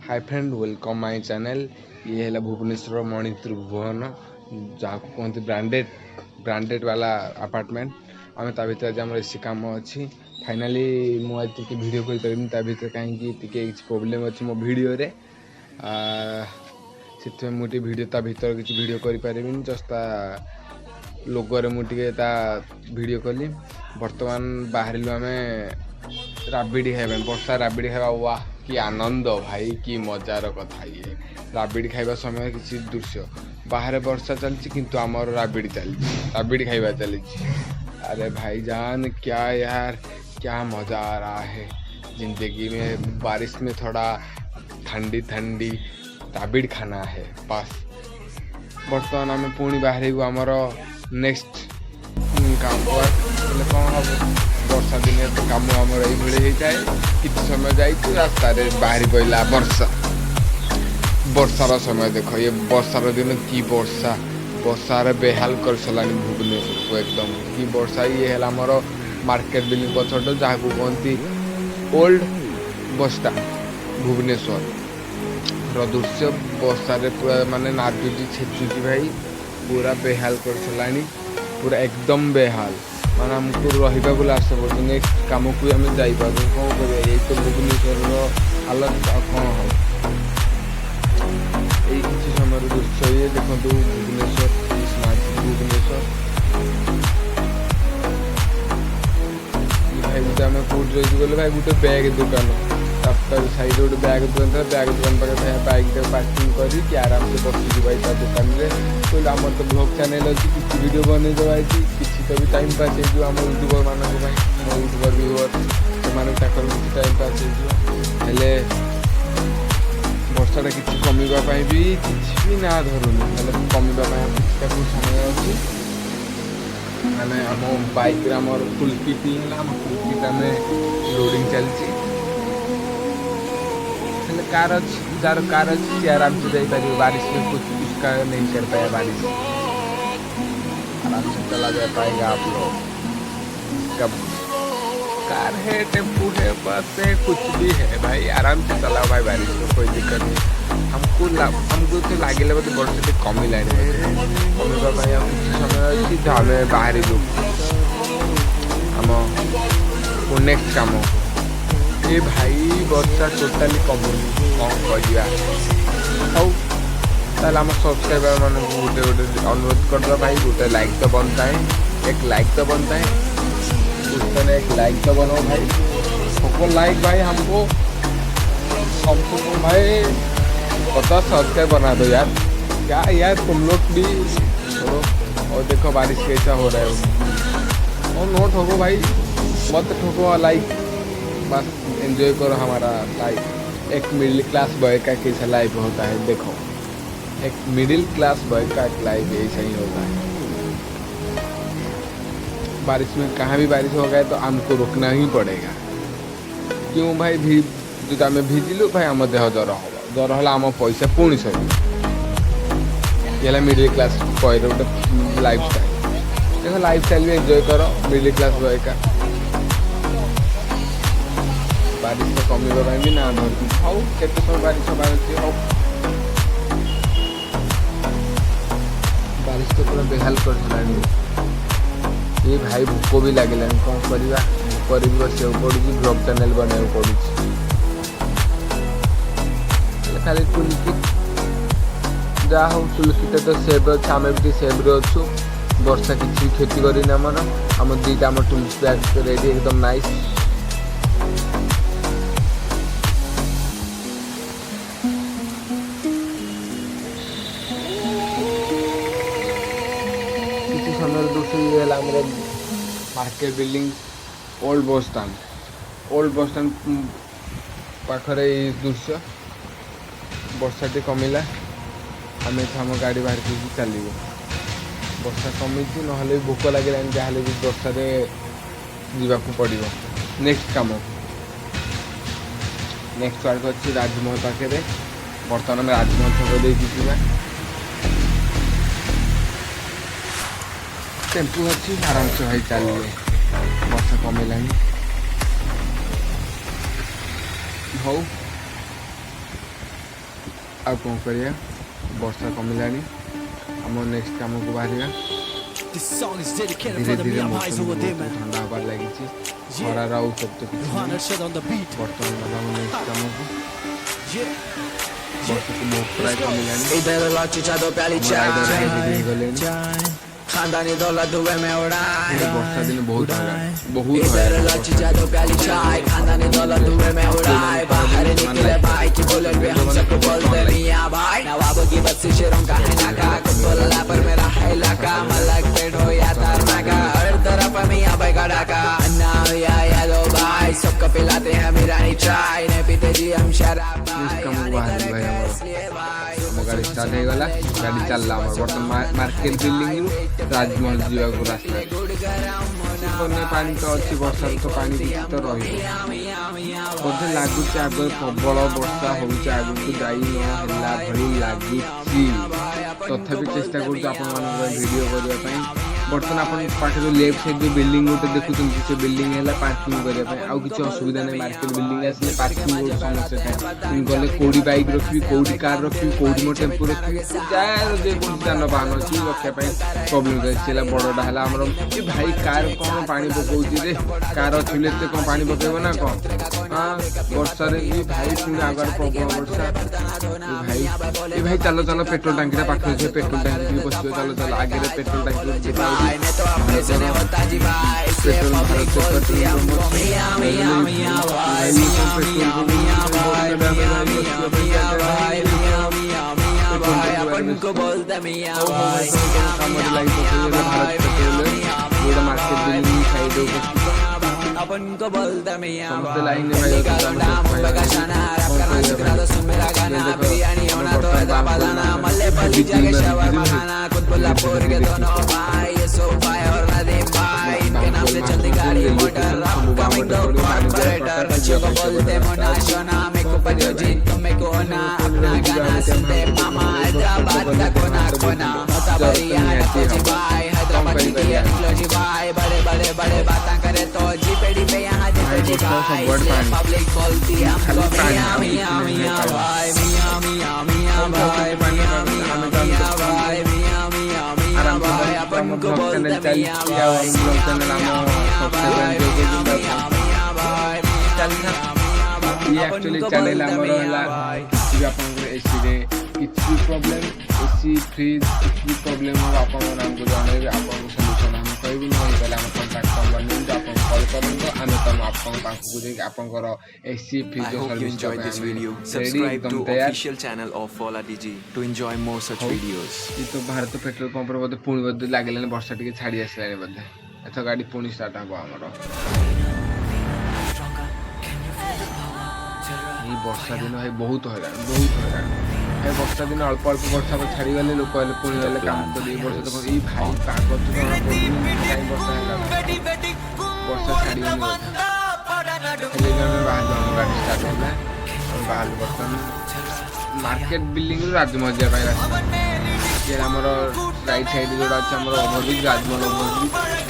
Hi friend welcome my channel. ये है भुवनेश्वर मणि त्रिभुवन जहाँ को कहते ब्रांडेड वाला अपार्टमेंट। आम ता भर आम एसी कम अच्छी फाइनाली मुझे वीडियो कर कहीं प्रोब्लेम अच्छी मो वीडियो रे से मुझे वीडियो ता भर किसी वीडियो करें जस्ट लोगोरे मुझे वीडियो कली। बर्तमान बाहर आम राबिड़ी खाइबा वर्षा राबिड़ी खाइबा वाह कि आनंद भाई कि मजार कथा। ये राबिड़ी खाइबा समय किसी दृश्य बाहर वर्षा चलती किंतु आमर राबिड़ी चलती राबिड़ी खाइबा चली। अरे भाईजान क्या यार क्या मजा आ रहा है जिंदगी में। बारिश में थोड़ा ठंडी ठंडी राबिड़ी खाना है बस। बर्तमान आम पुणी बाहर आमर नेक्स्ट काम कौन हम वर्षा दिन तो कम आमर ये होता है। किसी समय जाइए रास्ता बाहरी पड़ा वर्षा वर्षार समय देख ये वर्षार दिन कि वर्षा वर्षार बेहाल कर सारा भुवनेश्वर को एकदम कि वर्षा। ये है आमर मार्केट बिल्डिंग पछट जहाँ को कहती ओल्ड बस स्टैंड भुवनेश्वर दृश्य वर्षार पूरा माने नाचुची छेचुची भाई पूरा बेहाल कर सारा पूरा एकदम बेहाल माने आमको रही लास्ट पड़े नेक्स्ट कम को आम जापर कौन कर ये तो भुवनेश्वर हालत कौन हम यही किसी समय दृश्य ये देखो भुवनेश्वर भुवनेश्वर भाई गोटे आम कौट गले भाई गोटे बैग दुकान रास्ता साइड गोटे बैग दुकान था बैग दुकान पाखे बाइक पार्किंग कर आराम से बस भाई दुकान में कहले आम तो ब्लॉग चैनल अच्छी किसी वीडियो बन देवा किसी तो भी टाइम पास हो आम यूट्यूबर मानक यूट्यूबर व्यूअर से किसी टाइम पास हो वर्षाटा किसी कमिवाई भी किसी भी ना धरुनी कमिवाई समय अच्छी मैंने आम बाइक आम फुल किट आम फुल किट आम लोडिंग चलती कार अच्छी जार कार अच्छी सी आराम से जापर बारिश में कुछ उसका नहीं कर पाया बारिश आराम से चला जा पाएगा आप लोग। कब कार है टेम्पू है बस है कुछ भी है भाई आराम से चलाओ भाई बारिश में कोई दिक्कत नहीं। हमको तो लगे बोलते वर्षा टे कमी लाने कमिवा किसी समय अच्छी तो आम बाहर आम नेक्स्ट काम ये भाई वर्षा टोटाली कमुनी कौन करवा ताल आम सब्सक्राइबर मान गोटे गोटे अनुरोध करदे भाई गोटे लाइक तो बनता है एक लाइक तो बनता है उसमें एक लाइक तो बनाओ भाई सबको लाइक भाई हमको भाई 50 सब्सक्राइब बना दो यार क्या यार तुम लोग भी छोड़ो। और देखो बारिश कैसा हो रहा है और नोट ठोको भाई मत ठोको लाइक बस एंजॉय करो हमारा लाइफ। एक मिडिल क्लास बॉय का कैसा लाइफ होता है देखो एक मिडिल क्लास बॉय का लाइफ ऐसा ही होता है। बारिश में कहाँ भी बारिश हो गया तो हमको रुकना ही पड़ेगा क्यों भाई जो आम भिजिलु भाई आम देह जर हम जर है आम पैसा पुणी सर ये मिडिल क्लास बॉय गोटे लाइफ स्टाइल देखो लाइफ स्टाइल भी एंजॉय करो मिडिल क्लास बॉय का। बारिश में कमिवा भी ना धरती हाउ के समय बारिश हमारे बारिश तो पूरा बेहाल कर ये भाई भोक भी लगे कौन करवा भोक भी बस पड़ू ब्लॉग चैनल बना पड़ू खाली तुलसी जहाँ हो तुलसीटा तो सेव अच्छे आम भी सेव अच्छु वर्षा किसी क्षति करनी आम दीटा आम तुलसी बैग रेडी एकदम नाइस। समय दूसरी market building old bus stand पाखरे दृश्य वर्षा टे कमिला आम आम गाड़ी बाहर चलो वर्षा कमी ना भोक लगे जहाँ भी वर्षा जावाक पड़ो। नेक्स्ट कम नेक्स्ट वार्ड अच्छी राजमहल पाखे बर्तमान आम राजमहल छक देखा टेम्पू अच्छी आराम से भाई चलिए वर्षा कमिला हो ଆଉ କ'ଣ କରିବା ବର୍ଷା କମିଲାଣି ଆମ ନେକ୍ସଟ କାମକୁ ବାହାରିବା ଧୀରେ ଧୀରେ ମୌସମ ଥଣ୍ଡା ହେବାର ଲାଗିଛି ଖରାର ଆଉ ଉତ୍ତପ୍ତ କିଛି ନାହିଁ ବର୍ତ୍ତମାନ ଗଲା ଆମ ନେକ୍ସଟ କାମକୁ ବର୍ଷାକୁ ବହୁତ ପ୍ରାୟ କମିଲାଣି ହେଇଗଲେଣି खानदानी दौलत हुए में उड़ाए ବର୍ଷा ଦିନ ବହୁତ इधर लचिचा दो प्याली चाय खानदानी दौलत हुए में उड़ाए बाहर निकले भाई की बुलेट पे हम सबको बोलते मियां भाई नवाबों की बस्ती शेरों का है नाका कुतुल्ला पर मेरा है इलाका मलक पेट हो या तारनाका हर तरफ मियां भाई का डाका अन्ना या यादो भाई सबको पिलाते हैं मीरानी चाय ने पीते जी हम शराब गाड़ी स्टार्ट ହେଇଗଲା ଗାଡ଼ି ଚାଲିଲା ଆମର ବର୍ତ୍ତମାନ ମାର୍କେଟ ବିଲ୍ଡିଂରୁ ରାଜମହଲ ଯିବାକୁ ରାସ୍ତା ପାଣି ତ ଅଛି ବର୍ଷାରେ ତ ପାଣି କିଛି ତ ରହିବ ବୋଧେ ଲାଗୁଛି ଆଗରେ ପ୍ରବଳ ବର୍ଷା ହେଉଛି ଆଗକୁ ଯାଇ ନ ହେଲା ଭଳି ଲାଗୁଛି ତଥାପି ଚେଷ୍ଟା କରୁଛୁ ଆପଣମାନଙ୍କ ଭିଡ଼ିଓ କରିବା ପାଇଁ ବର୍ତ୍ତମାନ ଆପଣଙ୍କ ପାଖରେ ଲେଫ୍ଟ ସାଇଡ୍ ଯେଉଁ ବିଲ୍ଡିଂ ଗୋଟେ ଦେଖୁଛନ୍ତି ସେ ବିଲ୍ଡିଂ ହେଲା ପାର୍କିଂ କରିବା ପାଇଁ ଆଉ କିଛି ଅସୁବିଧା ନାହିଁ ମାର୍କେଟ ବିଲ୍ଡିଂ ଆସିଲେ ପାର୍କିଂ ଗୋଟେ ସମସ୍ୟା ଥାଏ ମୁଁ ଗଲେ କେଉଁଠି ବାଇକ୍ ରଖିବି କେଉଁଠି କାର୍ ରଖିବି କେଉଁଠି ମୋ ଟେମ୍ପୁ ରଖିବି ଯାହାର ଯେକୌଣସି ଯାନବାହନ ଅଛି ରଖିବା ପାଇଁ ପ୍ରୋବ୍ଲେମ୍ ଥାଏ ସେ ହେଲା ବଡ଼ଟା ହେଲା ଆମର ଏ ଭାଇ କାର୍ କ'ଣ ପାଣି ପକାଉଛି ରେ କାର୍ ଅଛି ଏତେ କ'ଣ ପାଣି ପକାଇବ ନା କ'ଣ ହଁ ବର୍ଷାରେ ବି ଭାଇ ପୁଣି ଆଗରେ ପ୍ରବଳ ବର୍ଷା ଏ ଭାଇ ଚାଲ ଚାଲ ପେଟ୍ରୋଲ ଟାଙ୍କିଟା ପାଖରେ ଅଛି ପେଟ୍ରୋଲ ଟାଙ୍କି ଟିକେ ବସିବ ଚାଲ ଚାଲ ଆଗରେ ପେଟ୍ରୋଲ ଟାଙ୍କି अपन को बोलते मियां भाई अपन को बोलते मियां भाई मेरा गाना बिरयानी होना तो हैदराबादाना मल्ले पली जगह शवर बनाना कुतुल्लापुर के दोनों भाई ये सोफा और नदीम भाई इनके नाम से चलती गाड़ी मोटर कमिंग दो ऑपरेटर बच्चों को बोलते मोना शोना मेरे को पजो जीत तुम मेरे को ना अपना गाना सुनते मामा हैदराबाद का कोना कोना होता बढ़िया जी भाई हैदराबाद की जी भाई बड़े बड़े बड़े बातें करे तो जी पेड़ी पे यहाँ जी भाई पब्लिक बोलती है हमको मियां मियां मियां भाई मियां मियां मियां भाई मियां मियां मियां भाई मियां मियां मियां भाई अपन को बोलते मियां भाई ये एक्चुअली चैनल आमर है आपंकर एसी किसी प्रॉब्लम एसी फ्रिज किसी प्रॉब्लम हो आप हमको जनइबे आप सल्यूशन आम कहूँ ना कहले आम कंटाक्ट नंबर नहीं आप कल करूँ आम तुम आपंकर एसी फ्रिज तो भारत पेट्रोल पंप बोधे पुणी बोधे लगे वर्षा टी छाड़ी आसला बोधे एथ गाड़ी पुणी स्टार्ट हम आमर ବର୍ଷା ଦିନ ଭାଇ ବହୁତ ହଇରାଣ ଭାଇ ବର୍ଷା ଦିନ ଅଳ୍ପ ଅଳ୍ପ ବର୍ଷା ଛାଡ଼ିଗଲେ ଲୋକ ହେଲେ ପୁଣି ଗଲେ କାମ କରି ଏଇ ବର୍ଷ ଦେଖ ଏଇ ଭାଇ ପାଗ ତ ଜଣା ପଡ଼ୁନି କାହିଁ ବର୍ଷା ହେଲା ବର୍ଷା ଛାଡ଼ିଗଲେ ହେଲେ ଆମେ ବାହାରିଲୁ ଆମ ଗାଡ଼ି ଷ୍ଟାର୍ଟ ହେଲା ଆମେ ବାହାରିଲୁ ବର୍ତ୍ତମାନ ମାର୍କେଟ ବିଲ୍ଡିଂରୁ ରାଜମହଲ ଯିବା ପାଇଁ ରାସ୍ତା ଇଏ ଆମର ରାଇଟ୍ ସାଇଡ୍ ଯେଉଁଟା ଅଛି ଆମର ଓଭରବ୍ରିଜ୍ ରାଜମହଲ ଓଭରବ୍ରିଜ୍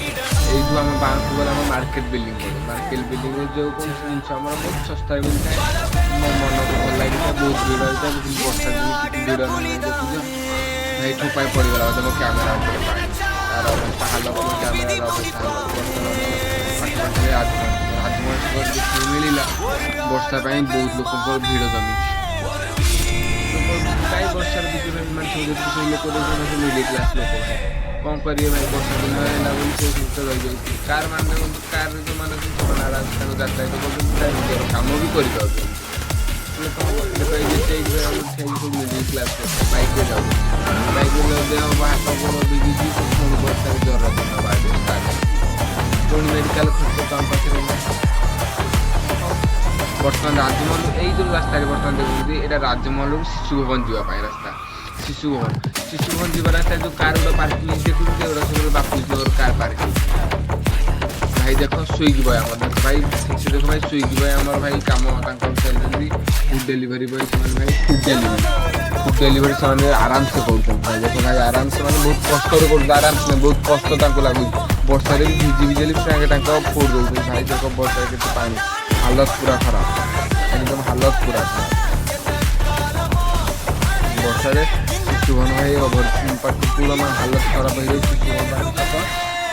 এইটু আমি বাঁকু গেলে আমার মার্কেট বিল্ডিং পড়ে মার্কেট বিল্ডিংরে যে কৌশি জিনিস আমার বহুত সস্তায় মিলଥାଏ ମୋ ମନକୁ ଭଲ ଲାଗିଥାଏ ବହୁତ ଭିଡ଼ ହୋଇଥାଏ କିନ୍ତୁ ବର୍ଷା ଦିନ କିଛି ଭିଡ଼ ନାହିଁ ଦେଖୁଛ ଭାଇ ଠୋପାଏ ପଡ଼ିଗଲା ବୋଧେ ମୋ କ୍ୟାମେରା ଉପରେ ପାଣି ତାର ଅବସ୍ଥା ହାଲ ମୋ କ୍ୟାମେରାର ଅବସ୍ଥା ହାଲ ପାଖାପାଖି ରାଜମହଲ ଦେଖିବାକୁ ମିଳିଲା ବର୍ଷା ପାଇଁ ବହୁତ ଲୋକଙ୍କର ଭିଡ଼ ଜମିଛି କାହିଁ ବର୍ଷାର ଭିତରେ ମାନେ ସବୁ ଲୋକ ଦେଖୁଛନ୍ତି ମିଡ଼ିଲ କ୍ଲାସ୍ ଲୋକ କ'ଣ କରିବେ ଭାଇ ବର୍ଷା ଦିନ ହେଲା ବୋଲି ସେ ସୁସ୍ଥ ରହିଯାଉଛି କାର୍ ମାନେ କାର୍ରେ ଯେଉଁମାନେ ସେମାନେ ଆରାମ ତାଙ୍କ ଯାତାୟାତ କରୁଛନ୍ତି ତା ନିଜର କାମ ବି କରିପାରୁଛନ୍ତି ସବୁ ମିଡ଼ିଲ କ୍ଲାସ୍ ବାଇକ୍ରେ ଯାଉଛି ବାଇକ୍ରେ ଦେହ ହାତ ଗୋଡ଼ ବିଗିଛି ପୁଣି ବର୍ଷାରେ ଜ୍ୱର ଦିନ ବାହାରେ ଷ୍ଟାର୍ଟ ପୁଣି ମେଡ଼ିକାଲ ଖର୍ଚ୍ଚ ତ ଆମ ପାଖରେ ବର୍ତ୍ତମାନ ରାଜମହଲ ଏଇ ଯେଉଁ ରାସ୍ତାରେ ବର୍ତ୍ତମାନ ଦେଖୁଛନ୍ତି ଏଇଟା ରାଜମହଲରୁ ଶିଶୁ ଭବନ ଯିବା ପାଇଁ ରାସ୍ତା ଶିଶୁ ଭବନ ଯିବା ରାସ୍ତାରେ ଯେଉଁ କାର୍ ଗୁଡ଼ା ପାର୍କିଂ ଦେଖୁଛନ୍ତି ଏଗୁଡ଼ା ସବୁ ବାପୁଜୀଙ୍କର କାର୍ ପାର୍କିଂ ଭାଇ ଦେଖ ସ୍ୱିଗି ବୟ ଆମର ଦେଖ ଭାଇ ଠିକ୍ସେ ଦେଖ ଭାଇ ସ୍ୱିଗି ବୟ ଆମର ଭାଇ କାମ ତାଙ୍କର ଚାଲିଛନ୍ତି ଫୁଡ୍ ଡେଲିଭରି ବୟ ସେମାନେ ଭାଇ ଫୁଡ୍ ଡେଲିଭରି ସେମାନେ ଆରାମସେ କରୁଛନ୍ତି ଭାଇ ଦେଖ ଭାଇ ଆରାମସେ ମାନେ ବହୁତ କଷ୍ଟରେ କରୁଛନ୍ତି ଆରାମସେ ବହୁତ କଷ୍ଟ ତାଙ୍କୁ ଲାଗୁଛି ବର୍ଷାରେ ବି ଭିଜି ସାଙ୍ଗେ ତାଙ୍କ ଫୁଡ୍ ଦେଉଛନ୍ତି ଭାଇ ଦେଖ ବର୍ଷାରେ କେତେ ପାଣି ହାଲତ ପୁରା ଖରାପ ଏକଦମ ହାଲତ ପୁରା ଖରାପ ବର୍ଷାରେ ଶୁଭନ ଭାଇ ପୂରା ହାଲତ ଖରାପ ହେଇଯାଇଛି। ଶୁଭନ ଭାଇ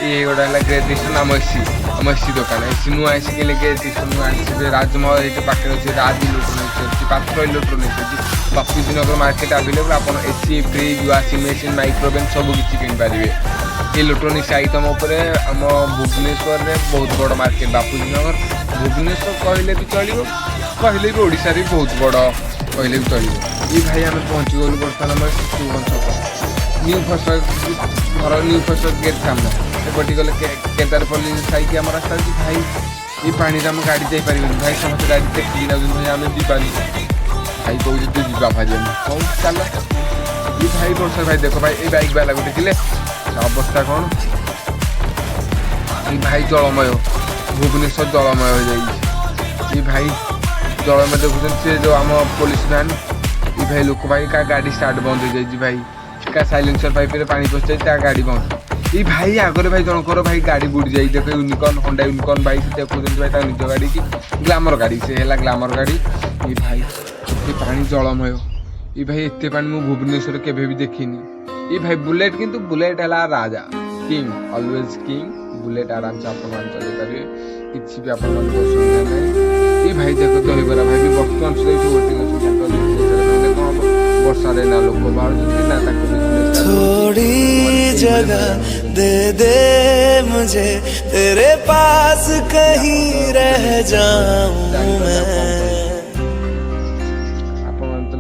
ये गोटा है ग्रेट ईस्टर्न आम एसी दुकान एसी नुआ एसी किले ग्रेट ईस्टर्न नुआ आनी राजमहल ये पाखे अच्छे राज इलेक्ट्रोनिक्स अच्छी पात्र इलेक्ट्रोनिक्स अच्छी बापूजी नगर मार्केट आवेलेबल आप AC fridge washing machine microwave सब किसी किनीपारे इलेक्ट्रोनिक्स आइटम उपर आम भुवनेश्वर में बहुत बड़ मार्केट बापूजी नगर भुवनेश्वर कहले भी चलो कहले भी ओडिशा भी बहुत बड़ कहले भी चलो। ये भाई आम पहुँची गलु बर्तमान आम शिशुगंज छक न्यू फसल घर न्यू फसल गेट सामना एपटी गले केदारपल्ली साइड आम रास्ता अच्छी भाई ये पानी आम गाड़ी जापर भाई समस्त गाड़ी देखिए भाई आम जीवानी भाई कौन तू जा भाई कौन चल ये भाई वर्षा भाई देख भाई ये बाइक बाला को देखिले अवस्था कौन ये भाई जलमय भुवनेश्वर जलमय हो जाए ये भाई जलमय देखुन सी जो आम पुलिस भैन ये भाई लोक भाई का गाड़ी स्टार्ट बंद हो जाए भाई का साइलेंसर पाइप रे पानी पशि जाए गाड़ी बंद ये भाई आगे भाई जनकर भाई गाड़ी बुड़ी जाए देख यूनिकॉर्न होंडा यूनिकॉर्न भाई से देखुं भाई निज गाड़ी की ग्लामर गाड़ी से है ग्लामर गाड़ी ये भाई ये पानी जलमय ये भाई एत पानी मु भुवनेश्वर केवे भी देखनी ये भाई बुलेट किंतु बुलेट है राजा किंग ऑलवेज किंग बुलेट आराम से आप चलई पारे किसी भी आप असुविधा नहीं। ये भाई देख दहीबरा भाई भी बर्तमान वर्षा ना लोक बाहर ना थोड़ी जगह दे दे मुझे तेरे पास कहीं रह जाऊं मैं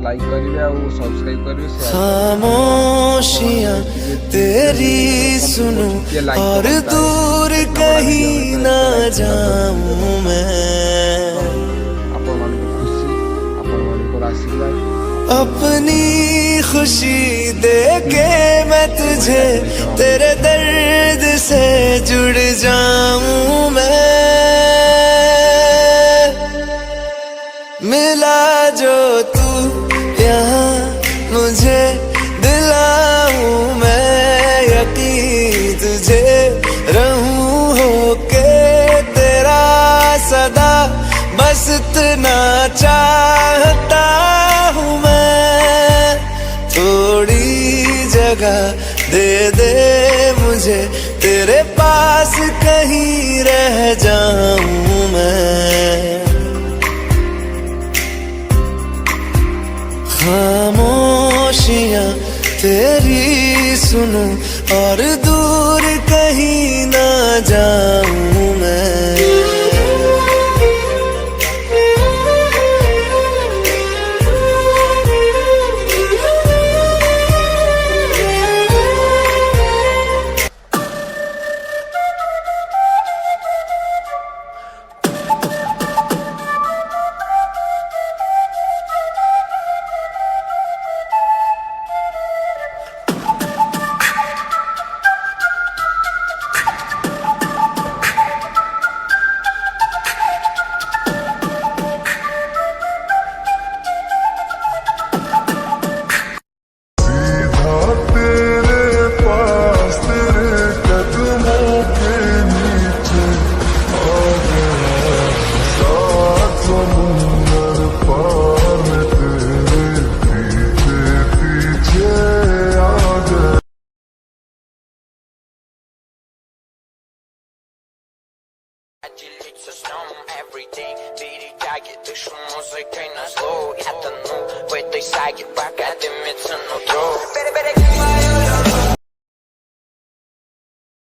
लाइक करिए और सब्सक्राइब करिए खामोशियां तेरी सुनूं और दूर कहीं ना जाऊं मैं अपनी खुशी देके मैं तुझे तेरे दर्द से जुड़ जाऊं मैं मिला जो तू यहाँ मुझे दिलाऊं मैं यकीन तुझे रहूं होके तेरा सदा बस इतना चाहता हूँ मैं थोड़ी जगह दे दे मुझे तेरे पास कहीं रह जाऊं मैं खामोशियां तेरी सुनूं और दूर कहीं ना जाऊं मैं Дышу музыкой на зло. Я тону в этой саге, пока дымится